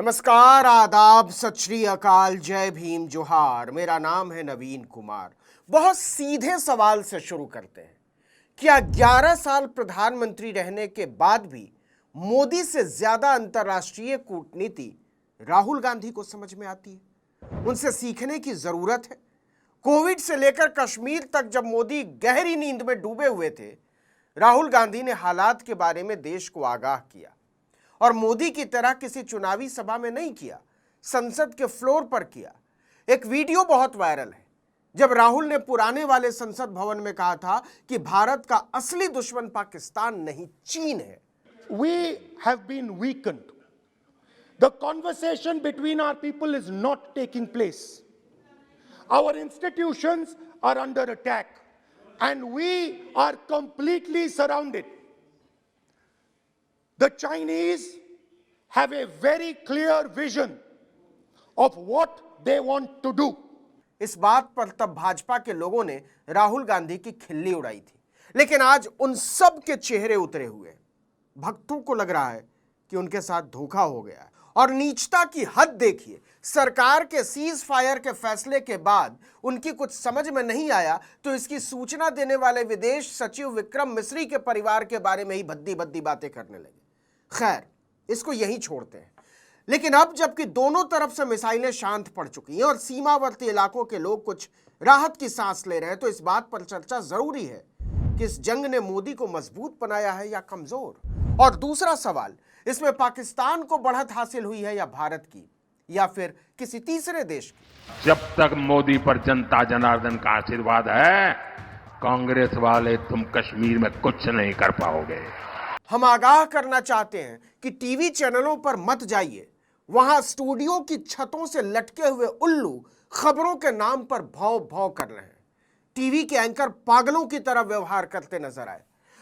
नमस्कार, आदाब, सत श्री अकाल, जय भीम, जोहार। मेरा नाम है नवीन कुमार। बहुत सीधे सवाल से शुरू करते हैं। क्या 11 साल प्रधानमंत्री रहने के बाद भी मोदी से ज्यादा अंतर्राष्ट्रीय कूटनीति राहुल गांधी को समझ में आती है? उनसे सीखने की जरूरत है। कोविड से लेकर कश्मीर तक जब मोदी गहरी नींद में डूबे हुए थे, राहुल गांधी ने हालात के बारे में देश को आगाह किया। और मोदी की तरह किसी चुनावी सभा में नहीं किया, संसद के फ्लोर पर किया। एक वीडियो बहुत वायरल है जब राहुल ने पुराने वाले संसद भवन में कहा था कि भारत का असली दुश्मन पाकिस्तान नहीं, चीन है। We have been weakened. The conversation between our people is not taking place. Our institutions are under attack and we are completely surrounded. The Chinese have a very clear vision of what they want to do. इस बात पर तब भाजपा के लोगों ने राहुल गांधी की खिल्ली उड़ाई थी, लेकिन आज उन सब के चेहरे उतरे हुए हैं। भक्तों को लग रहा है कि उनके साथ धोखा हो गया है। और नीचता की हद देखिए, सरकार के सीज फायर के फैसले के बाद उनकी कुछ समझ में नहीं आया तो इसकी सूचना देने वाले विदेश सचिव विक्रम मिस्री के परिवार के बारे में ही भद्दी भद्दी बातें करने लगे। खैर, इसको यहीं छोड़ते हैं। लेकिन अब जबकि दोनों तरफ से मिसाइलें शांत पड़ चुकी हैं और सीमावर्ती इलाकों के लोग कुछ राहत की सांस ले रहे हैं, तो इस बात पर चर्चा जरूरी है कि इस जंग ने मोदी को मजबूत बनाया है या कमजोर। और दूसरा सवाल, इसमें पाकिस्तान को बढ़त हासिल हुई है या भारत की, या फिर किसी तीसरे देश की। जब तक मोदी पर जनता जनार्दन का आशीर्वाद है, कांग्रेस वाले तुम कश्मीर में कुछ नहीं कर पाओगे। हम आगाह करना चाहते हैं कि टीवी चैनलों पर मत जाइए। वहां स्टूडियो की छतों से लटके हुए उल्लू खबरों के नाम पर भौं भौं कर रहे हैं। टीवी के एंकर पागलों की तरह व्यवहार करते नजर आए।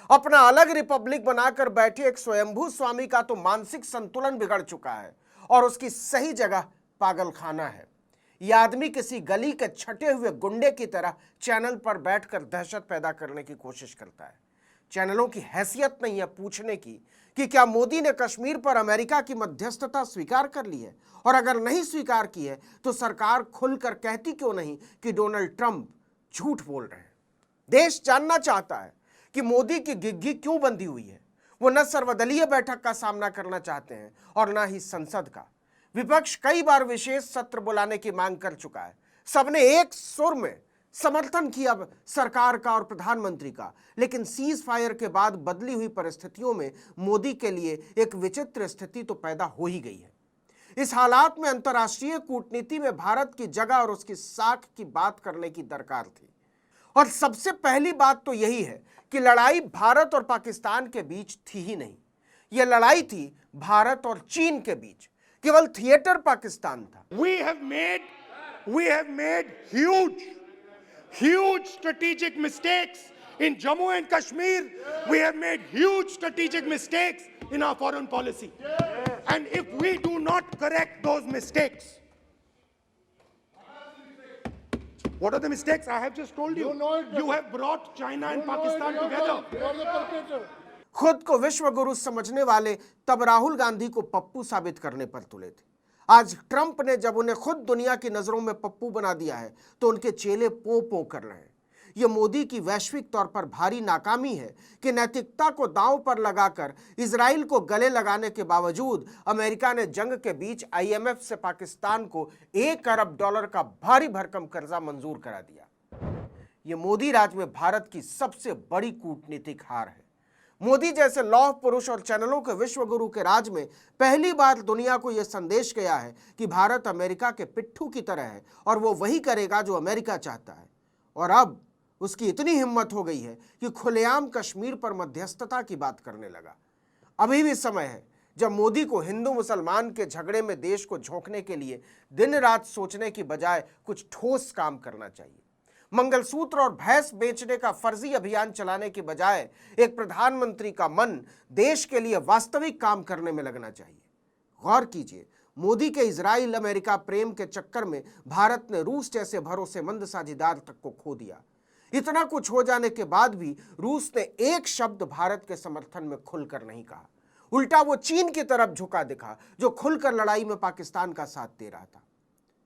अपना अलग रिपब्लिक बनाकर बैठे एक स्वयंभू स्वामी का तो मानसिक संतुलन बिगड़ चुका है और उसकी सही जगह पागलखाना है। यह आदमी किसी गली के छटे हुए गुंडे की तरह चैनल पर बैठकर दहशत पैदा करने की कोशिश करता है। चैनलों की हैसियत नहीं है पूछने की कि क्या मोदी ने कश्मीर पर अमेरिका की मध्यस्थता स्वीकार कर ली है, और अगर नहीं स्वीकार की है तो सरकार खुलकर कहती क्यों नहीं कि डोनाल्ड ट्रंप झूठ बोल रहे हैं। देश जानना चाहता है कि मोदी की गिग्गी क्यों बंधी हुई है। वो न सर्वदलीय बैठक का सामना करना चाहते हैं और न ही संसद का। विपक्ष कई बार विशेष सत्र बुलाने की मांग कर चुका है। सबने एक सुर में समर्थन किया सरकार का और प्रधानमंत्री का, लेकिन सीज फायर के बाद बदली हुई परिस्थितियों में मोदी के लिए एक विचित्र स्थिति तो पैदा हो ही गई है। इस हालात में अंतर्राष्ट्रीय कूटनीति में भारत की जगह और उसकी साख की बात करने की दरकार थी। और सबसे पहली बात तो यही है कि लड़ाई भारत और पाकिस्तान के बीच थी ही नहीं, यह लड़ाई थी भारत और चीन के बीच। केवल थिएटर पाकिस्तान था। We have made huge strategic mistakes in Jammu and Kashmir. We have made huge strategic mistakes in our foreign policy. And if we do not correct those mistakes, what are the mistakes? I have just told you. You have brought China and Pakistan together. खुद को विश्व गुरु समझने वाले तब राहुल गांधी को पप्पू साबित करने पर तुले थे। आज ट्रंप ने जब उन्हें खुद दुनिया की नजरों में पप्पू बना दिया है तो उनके चेले पो पो कर रहे हैं। यह मोदी की वैश्विक तौर पर भारी नाकामी है कि नैतिकता को दांव पर लगाकर इजराइल को गले लगाने के बावजूद अमेरिका ने जंग के बीच IMF से पाकिस्तान को $1 अरब का भारी भरकम कर्जा मंजूर करा दिया। यह मोदी राज में भारत की सबसे बड़ी कूटनीतिक हार है। मोदी जैसे लौह पुरुष और चैनलों के विश्व गुरु के राज में पहली बार दुनिया को यह संदेश गया है कि भारत अमेरिका के पिट्ठू की तरह है और वो वही करेगा जो अमेरिका चाहता है। और अब उसकी इतनी हिम्मत हो गई है कि खुलेआम कश्मीर पर मध्यस्थता की बात करने लगा। अभी भी समय है जब मोदी को हिंदू मुसलमान के झगड़े में देश को झोंकने के लिए दिन रात सोचने की बजाय कुछ ठोस काम करना चाहिए। मंगलसूत्र और भैंस बेचने का फर्जी अभियान चलाने की बजाय एक प्रधानमंत्री का मन देश के लिए वास्तविक काम करने में लगना चाहिए। गौर कीजिए, मोदी के इजराइल अमेरिका प्रेम के चक्कर में भारत ने रूस जैसे भरोसेमंद साझेदार तक को खो दिया। इतना कुछ हो जाने के बाद भी रूस ने एक शब्द भारत के समर्थन में खुलकर नहीं कहा। उल्टा वो चीन की तरफ झुका दिखा, जो खुलकर लड़ाई में पाकिस्तान का साथ दे रहा था।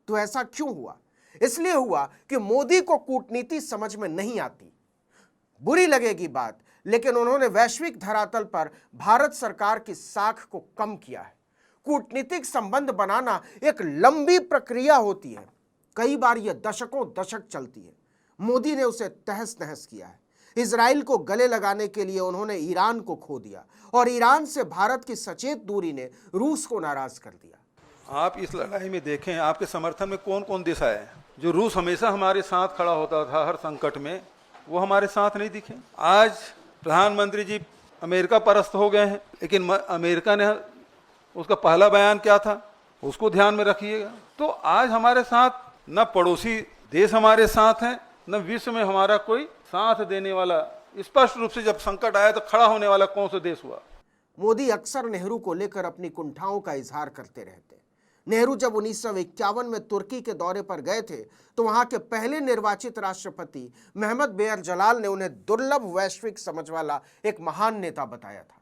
तो ऐसा क्यों हुआ? इसलिए हुआ कि मोदी को कूटनीति समझ में नहीं आती। बुरी लगेगी बात, लेकिन उन्होंने वैश्विक धरातल पर भारत सरकार की साख को कम किया है। कूटनीतिक संबंध बनाना एक लंबी प्रक्रिया होती है, कई बार यह दशकों दशक चलती है। मोदी ने उसे तहस नहस किया है। इजराइल को गले लगाने के लिए उन्होंने ईरान को खो दिया, और ईरान से भारत की सचेत दूरी ने रूस को नाराज कर दिया। आप इस लड़ाई में देखें, आपके समर्थन में कौन कौन देश आए। जो रूस हमेशा हमारे साथ खड़ा होता था हर संकट में, वो हमारे साथ नहीं दिखे। आज प्रधानमंत्री जी अमेरिका परस्त हो गए हैं, लेकिन अमेरिका ने उसका पहला बयान क्या था, उसको ध्यान में रखिएगा। तो आज हमारे साथ न पड़ोसी देश हमारे साथ हैं, न विश्व में हमारा कोई साथ देने वाला। स्पष्ट रूप से जब संकट आया तो खड़ा होने वाला कौन सा देश हुआ? मोदी अक्सर नेहरू को लेकर अपनी कुंठाओं का इजहार करते रहते। नेहरू जब 1951 में तुर्की के दौरे पर गए थे, तो वहां के पहले निर्वाचित राष्ट्रपति मोहम्मद बेयर जलाल ने उन्हें दुर्लभ वैश्विक समझ वाला एक महान नेता बताया था।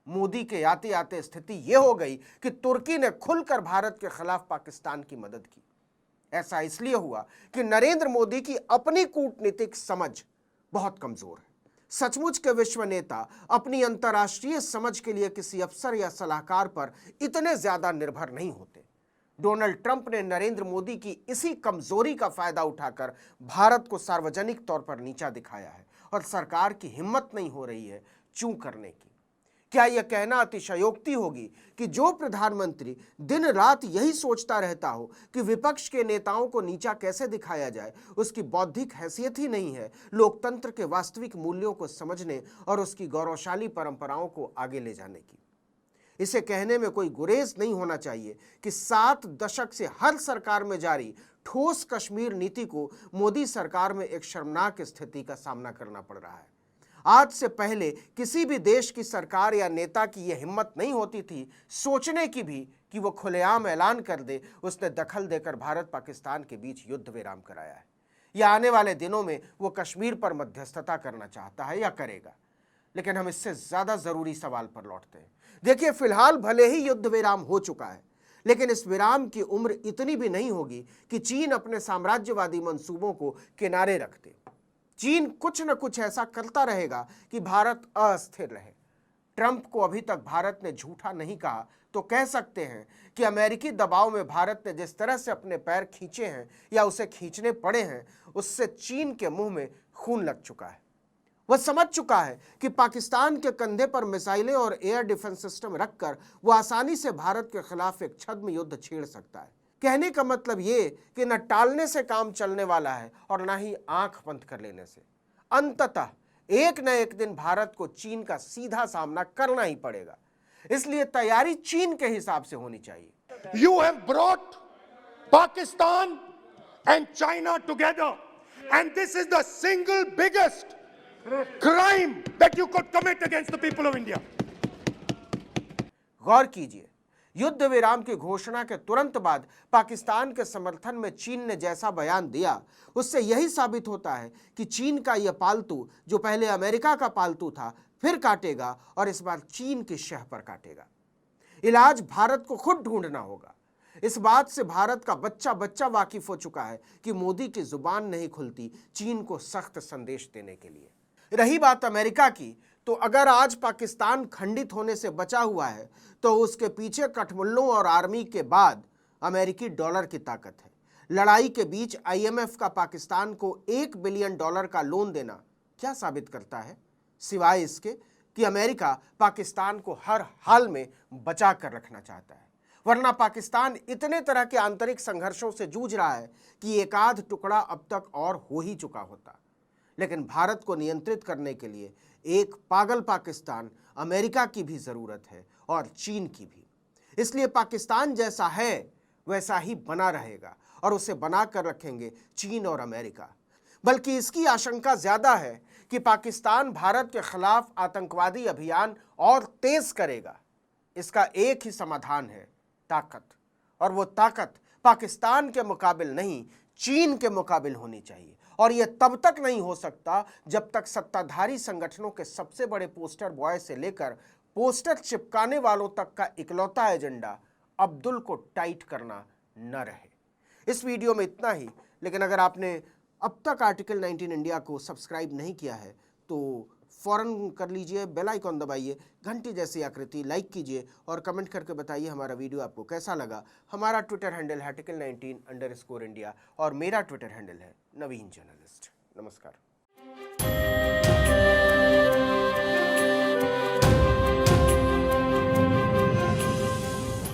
मोदी के आते आते स्थिति यह हो गई कि तुर्की ने खुलकर भारत के खिलाफ पाकिस्तान की मदद की। ऐसा इसलिए हुआ कि नरेंद्र मोदी की अपनी कूटनीतिक समझ बहुत कमजोर है। सचमुच के विश्व नेता अपनी अंतर्राष्ट्रीय समझ के लिए किसी अफसर या सलाहकार पर इतने ज्यादा निर्भर नहीं होते। डोनाल्ड ट्रंप ने नरेंद्र मोदी की इसी कमजोरी का फायदा उठाकर भारत को सार्वजनिक तौर पर नीचा दिखाया है, और सरकार की हिम्मत नहीं हो रही है चूं करने की। क्या यह कहना अतिशयोक्ति होगी कि जो प्रधानमंत्री दिन रात यही सोचता रहता हो कि विपक्ष के नेताओं को नीचा कैसे दिखाया जाए, उसकी बौद्धिक हैसियत ही नहीं है लोकतंत्र के वास्तविक मूल्यों को समझने और उसकी गौरवशाली परंपराओं को आगे ले जाने की? इसे कहने में कोई गुरेज नहीं होना चाहिए कि 7 दशक से हर सरकार में जारी ठोस कश्मीर नीति को मोदी सरकार में एक शर्मनाक स्थिति का सामना करना पड़ रहा है। आज से पहले किसी भी देश की सरकार या नेता की यह हिम्मत नहीं होती थी सोचने की भी कि वो खुलेआम ऐलान कर दे उसने दखल देकर भारत पाकिस्तान के बीच युद्ध विराम कराया है, या आने वाले दिनों में वो कश्मीर पर मध्यस्थता करना चाहता है या करेगा। लेकिन हम इससे ज्यादा जरूरी सवाल पर लौटते हैं। देखिए, फिलहाल भले ही युद्ध विराम हो चुका है, लेकिन इस विराम की उम्र इतनी भी नहीं होगी कि चीन अपने साम्राज्यवादी मंसूबों को किनारे रख दे। चीन कुछ न कुछ ऐसा करता रहेगा कि भारत अस्थिर रहे। ट्रंप को अभी तक भारत ने झूठा नहीं कहा, तो कह सकते हैं कि अमेरिकी दबाव में भारत ने जिस तरह से अपने पैर खींचे हैं या उसे खींचने पड़े हैं, उससे चीन के मुंह में खून लग चुका है। वह समझ चुका है कि पाकिस्तान के कंधे पर मिसाइलें और एयर डिफेंस सिस्टम रखकर वह आसानी से भारत के खिलाफ एक छद्म युद्ध छेड़ सकता है। कहने का मतलब ये कि न टालने से काम चलने वाला है और न ही आंख बंद कर लेने से। अंततः एक न एक दिन भारत को चीन का सीधा सामना करना ही पड़ेगा। इसलिए तैयारी चीन के हिसाब से होनी चाहिए। You have brought Pakistan and China together, and this is the single biggest crime that you could commit against the people of India. गौर कीजिए, युद्ध विराम की घोषणा के तुरंत बाद पाकिस्तान के समर्थन में चीन ने जैसा बयान दिया, उससे यही साबित होता है कि चीन का यह पालतू, जो पहले अमेरिका का पालतू था, फिर काटेगा, और इस बार चीन की शह पर काटेगा। इलाज भारत को खुद ढूंढना होगा। इस बात से भारत का बच्चा बच्चा वाकिफ हो चुका है कि मोदी की जुबान नहीं खुलती चीन को सख्त संदेश देने के लिए। रही बात अमेरिका की, तो अगर आज पाकिस्तान खंडित होने से बचा हुआ है, तो उसके पीछे कठमुल्लों और आर्मी के बाद अमेरिकी डॉलर की ताकत है। लड़ाई के बीच IMF का पाकिस्तान को $1 बिलियन का लोन देना क्या साबित करता है, सिवाय इसके कि अमेरिका पाकिस्तान को हर हाल में बचा कर रखना चाहता है। वरना पाकिस्तान इतने तरह के आंतरिक संघर्षों से जूझ रहा है कि एक आध टुकड़ा अब तक और हो ही चुका होता। लेकिन भारत को नियंत्रित करने के लिए एक पागल पाकिस्तान अमेरिका की भी जरूरत है, और चीन की भी। इसलिए पाकिस्तान जैसा है वैसा ही बना रहेगा, और उसे बना कर रखेंगे चीन और अमेरिका। बल्कि इसकी आशंका ज्यादा है कि पाकिस्तान भारत के खिलाफ आतंकवादी अभियान और तेज करेगा। इसका एक ही समाधान है, ताकत, और वो ताकत पाकिस्तान के मुकाबिल नहीं, चीन के मुकाबिल होनी चाहिए। और यह तब तक नहीं हो सकता जब तक सत्ताधारी संगठनों के सबसे बड़े पोस्टर बॉय से लेकर पोस्टर चिपकाने वालों तक का इकलौता एजेंडा अब्दुल को टाइट करना न रहे। इस वीडियो में इतना ही, लेकिन अगर आपने अब तक आर्टिकल 19 इंडिया को सब्सक्राइब नहीं किया है तो फौरन कर लीजिए, बेल आइकॉन दबाइए, घंटी जैसी आकृति लाइक कीजिए और कमेंट करके बताइए हमारा वीडियो आपको कैसा लगा। हमारा ट्विटर हैंडल है article19_India और मेरा ट्विटर हैंडल है नवीन जर्नलिस्ट। नमस्कार।